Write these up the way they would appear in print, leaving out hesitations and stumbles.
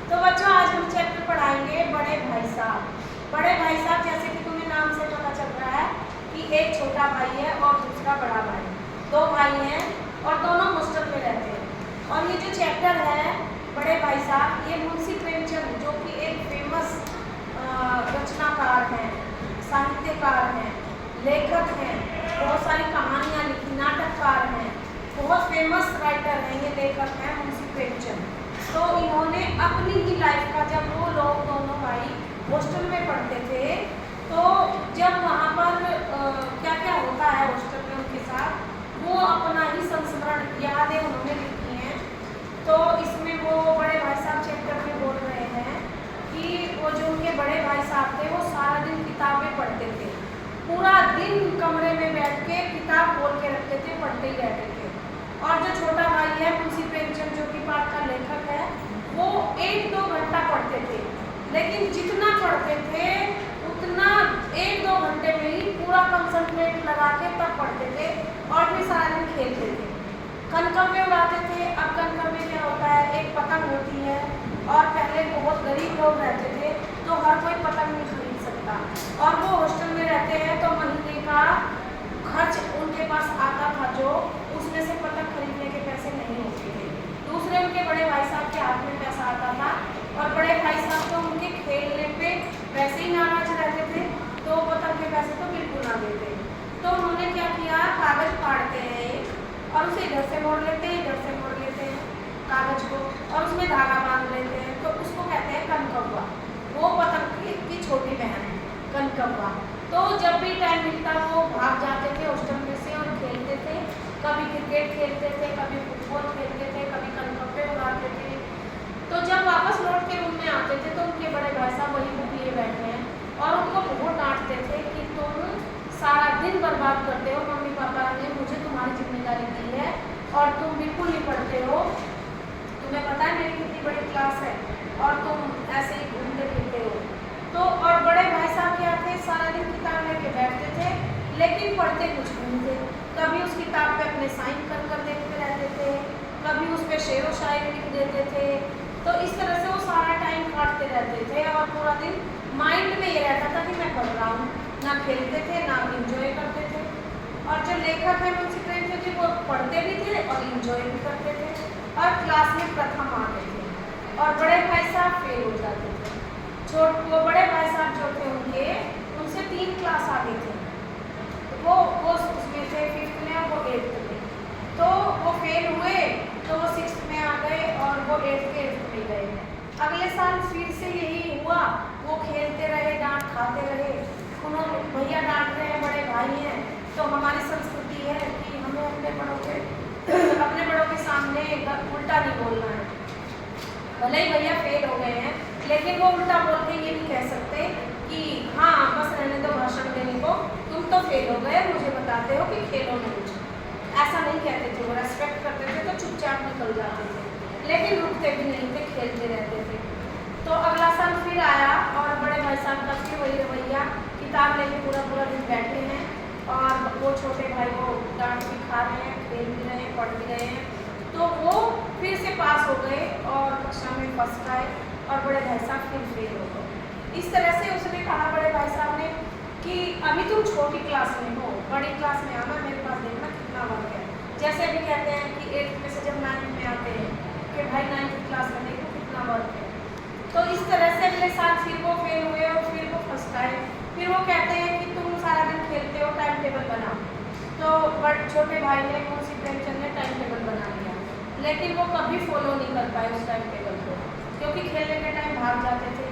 तो बच्चों आज हम चैप्टर पढ़ाएंगे बड़े भाई साहब। बड़े भाई साहब जैसे कि तुम्हें नाम से पता चल रहा है कि एक छोटा भाई है और दूसरा बड़ा भाई। दो भाई हैं और दोनों हॉस्टल में रहते हैं। और ये जो चैप्टर है बड़े भाई साहब, ये मुंशी प्रेमचंद जो कि एक फेमस रचनाकार हैं, साहित्यकार हैं, लेखक हैं, बहुत सारी कहानियाँ लिखी, नाटककार हैं, बहुत फेमस राइटर हैं, ये लेखक हैं मुंशी प्रेमचंद। तो इन्होंने अपनी ही लाइफ का, जब वो लोग दोनों भाई हॉस्टल में पढ़ते थे, तो जब वहाँ पर क्या क्या होता है हॉस्टल में उनके साथ, वो अपना ही संस्मरण यादें उन्होंने लिखी हैं। तो इसमें वो बड़े भाई साहब चैप्टर में बोल रहे हैं कि वो जो उनके बड़े भाई साहब थे वो सारा दिन किताबें पढ़ते थे, पूरा दिन कमरे में बैठ के किताब खोल के रखते थे, पढ़ते ही रहते थे। और जो छोटा भाई है मुंशी प्रेमचंद जो कि पाठ का लेखक है, वो 1-2 घंटा पढ़ते थे, लेकिन जितना पढ़ते थे उतना 1-2 घंटे में ही पूरा कंसंट्रेट लगा के तब पढ़ते थे और फिर सारा दिन खेलते थे, कनकव्वे उड़ाते थे। अब कनकव्वे क्या होता है, एक पतंग होती है और पहले बहुत गरीब लोग रहते थे तो हर कोई पतंग नहीं खरीद सकता, और वो हॉस्टल में रहते हैं तो महीने का खर्च उनके पास आता था, जो उसमें से पतंग खरीदने के पैसे नहीं होते थे। दूसरे उनके बड़े भाई साहब के हाथ में पैसा आता था, और बड़े भाई साहब तो उनके खेलने पे वैसे ही नाराज रहते थे, तो पतंग के पैसे तो बिल्कुल ना देते। तो उन्होंने क्या किया, कागज फाड़ते हैं और उसे इधर से मोड़ लेते हैं, इधर से मोड़ लेते हैं कागज को, और उसमें धागा बांध लेते हैं, तो उसको कहते हैं कनकव्वा। वो पतंग की छोटी बहन है कनकव्वा। तो जब भी टाइम मिलता वो भाग जाते थे हॉस्टल में से और खेलते थे, कभी क्रिकेट खेलते थे, कभी फुटबॉल खेलते थे, कभी कनकव्वे उड़ाते थे। तो जब वापस लौट के रूम में आते थे तो उनके बड़े भाई साहब वही बुक लिए बैठे हैं और उनको बहुत डांटते थे कि तुम सारा दिन बर्बाद करते हो, मम्मी पापा ने मुझे तुम्हारी जिम्मेदारी दी है और तुम बिल्कुल नहीं पढ़ते हो, तुम्हें पता है मेरी कितनी बड़ी क्लास है और तुम ऐसे ही घूमते फिरते हो। तो और बड़े भाई साहब क्या थे, सारा दिन किताब लेके बैठते थे लेकिन पढ़ते कुछ नहीं थे। कभी उस किताब पे अपने साइन कर कर देखते रहते थे, कभी उस पे शेर व शायरी लिख देते थे। तो इस तरह से वो सारा टाइम काटते रहते थे और पूरा दिन माइंड में ये रहता था कि मैं पढ़ रहा हूँ। ना खेलते थे ना इंजॉय करते थे। और जो लेखक है मुंशी प्रेमचंद जी, वो पढ़ते भी थे और इंजॉय भी करते थे और क्लास में प्रथम आते थे, और बड़े भाई साहब फेल हो जाते थे। वो बड़े भाई साहब जो थे उनके, उनसे 3 क्लास आगे थे, तो वो उसमें थे 5th में और वो 8th में। तो वो फेल हुए तो वो 6th में आ गए और वो 8th में गए। अगले साल फिर से यही हुआ, वो खेलते रहे, डांट खाते रहे। उन्होंने भैया डांट रहे हैं, बड़े भाई हैं, तो हमारी संस्कृति है कि हमें अपने बड़ों के सामने उल्टा नहीं बोलना है। भले ही भैया फेल हो गए हैं लेकिन वो उल्टा बोल के ये नहीं कह सकते कि हाँ बस रहने दो भाषण देने को, तुम तो फेल हो गए, मुझे बताते हो कि खेलो नहीं। ऐसा नहीं कहते थे, वो रेस्पेक्ट करते थे तो चुपचाप निकल जाते थे, लेकिन रुकते भी नहीं थे, खेलते रहते थे। तो अगला साल फिर आया और बड़े भाई साहब का फिर वही रवैया, किताब लेके पूरा पूरा दिन बैठे हैं और वो छोटे भाई वो डांट भी खा रहे हैं, खेल भी रहे हैं, पढ़ भी रहे हैं। तो वो फिर से पास हो गए और कक्षा में फर्स्ट आए और बड़े भाई साहब फिर फेल हो गए। इस तरह से उसने कहा बड़े भाई साहब ने कि अभी तुम छोटी क्लास में हो, बड़ी क्लास में आना, मेरे पास देखना कितना वर्क है। जैसे अभी कहते हैं कि 8th में से जब 9th में आते हैं कि भाई 9th क्लास में देखो कितना वर्क है। तो इस तरह से अगले साल फिर वो फेल हुए और फिर वो फर्स्ट आए। फिर वो कहते हैं कि तुम सारा दिन खेलते हो, टाइम टेबल बनाओ। तो बट छोटे भाई ने, मुंशी प्रेमचंद ने टाइम टेबल बना लिया, लेकिन वो कभी फॉलो नहीं कर पाए उस टाइम टेबल को, क्योंकि खेलने के टाइम भाग जाते थे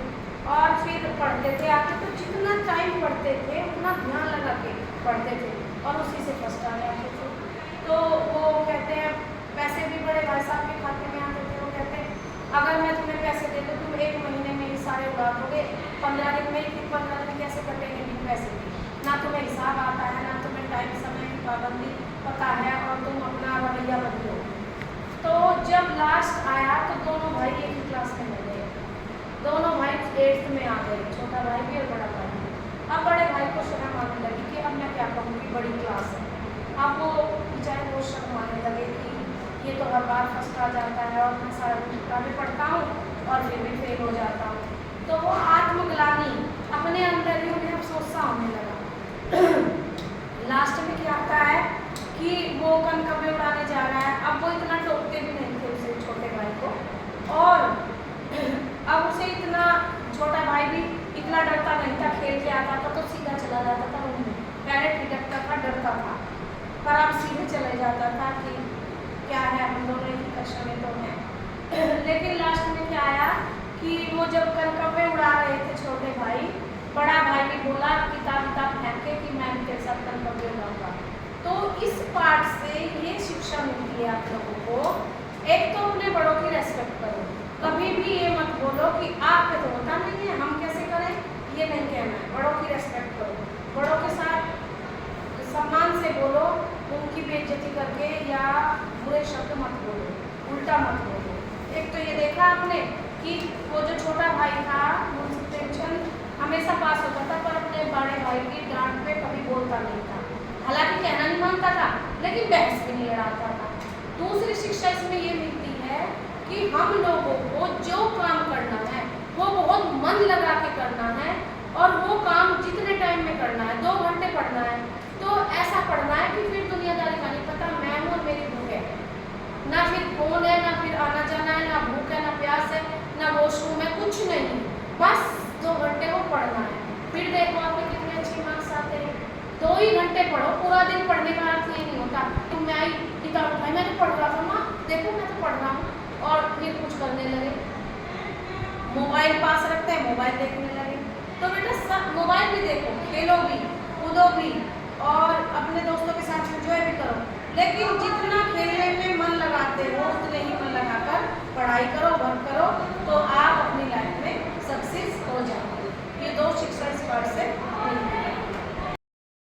और फिर पढ़ते थे आके, तो जितना टाइम पढ़ते थे उतना ध्यान लगा के पढ़ते थे और उसी से फर्स्ट आ जाते थे। तो वो कहते हैं पैसे भी बड़े भाई साहब के खाते में आते थे। वो कहते हैं अगर मैं तुम्हें पैसे दे दूँ, तुम 1 महीने में ही सारे उड़ा दोगे, 15 दिन में ही, फिर 15 दिन कैसे कटेंगे बिन पैसे के? ना तुम्हें हिसाब आता है, ना तुम्हें टाइम समय की पाबंदी पता है, और तुम अपना रवैया बदलो। तो जब लास्ट आया तो दोनों भाई एक ही क्लास में हो गए, दोनों भाई 8th में आ गए, छोटा भाई भी और बड़ा भाई भी। अब बड़े भाई को शर्म आने लगी कि अब मैं क्या कहूँगी, बड़ी क्लास है। अब वो बेचारे को शर्म आने लगे कि ये तो हर बार फर्स्ट आ जाता है और मैं सारा दिन किताबें पढ़ता हूँ और फिर भी फेल हो जाता हूँ। तो वो आत्मग्लानि अपने अंदर ही उन्हें अफसोस सा होने लगा। लास्ट में क्या आता है कि वो कनकव्य उड़ाने जा रहा है। अब वो इतना टोकते भी नहीं थे उसे छोटे भाई को, और अब उसे इतना छोटा भाई भी इतना डरता नहीं था, खेल के आता था तो सीधा चला जाता था रूम में। पहले ठिठकता था, डरता था, पर अब सीधे चले जाता था कि क्या है, हम दोनों एक ही कक्षा में तो हैं। लेकिन लास्ट में क्या आया कि वो जब कनकव्य उड़ा रहे थे छोटे भाई, बड़ा भाई भी बोला किताब फेंके कि मैं भी तेरे साथ कनकव्य उड़ाऊंगा। तो इस पार्ट से ये शिक्षा मिलती है आप लोगों को, एक तो अपने बड़ों की रेस्पेक्ट करो, कभी भी ये मत बोलो कि आप पे तो होता नहीं है हम कैसे करें, ये नहीं कहना है। बड़ों की रेस्पेक्ट करो, बड़ों के साथ सम्मान से बोलो, उनकी बेइज्जती करके या बुरे शब्द मत बोलो, उल्टा मत बोलो। एक तो ये देखा आपने कि वो जो छोटा भाई था टेंशन हमेशा पास होता था, पर अपने बड़े भाई की डांट पे कभी बोलता नहीं था। हालांकि कहना नहीं मानता था, लेकिन बहस भी नहीं लड़ाता था। दूसरी शिक्षा इसमें ये मिलती है कि हम लोगों को जो काम करना है वो बहुत मन लगा के करना है, और वो काम जितने टाइम में करना है, 2 घंटे पढ़ना है तो ऐसा पढ़ना है कि फिर दुनियादारी का नहीं पता, मैं हूँ और मेरी भूख है, ना फिर फोन है, ना फिर आना जाना है, ना भूख है, ना प्यास है, ना वॉशरूम है, कुछ नहीं, बस 2 घंटे वो पढ़ना है। फिर देखो आपके कितने अच्छे मार्क्स आते हैं। 2 ही घंटे पढ़ो, पूरा दिन पढ़ने का अर्थ ये नहीं होता तो मैं आई किताब उठाई, मैं तो पढ़ रहा था, माँ देखो मैं तो पढ़ रहा हूँ, और फिर कुछ करने लगे, मोबाइल पास रखते हैं, मोबाइल देखने लगे। तो बेटा सब मोबाइल भी देखो, खेलो भी, कूदो भी, और अपने दोस्तों के साथ एंजॉय भी करो, लेकिन जितना खेलने में मन लगाते हो उतने ही मन लगाकर पढ़ाई करो, वर्क करो, तो आप अपनी लाइफ में सक्सेस हो जाओगे। ये 2 शिक्षा इस पार्ट से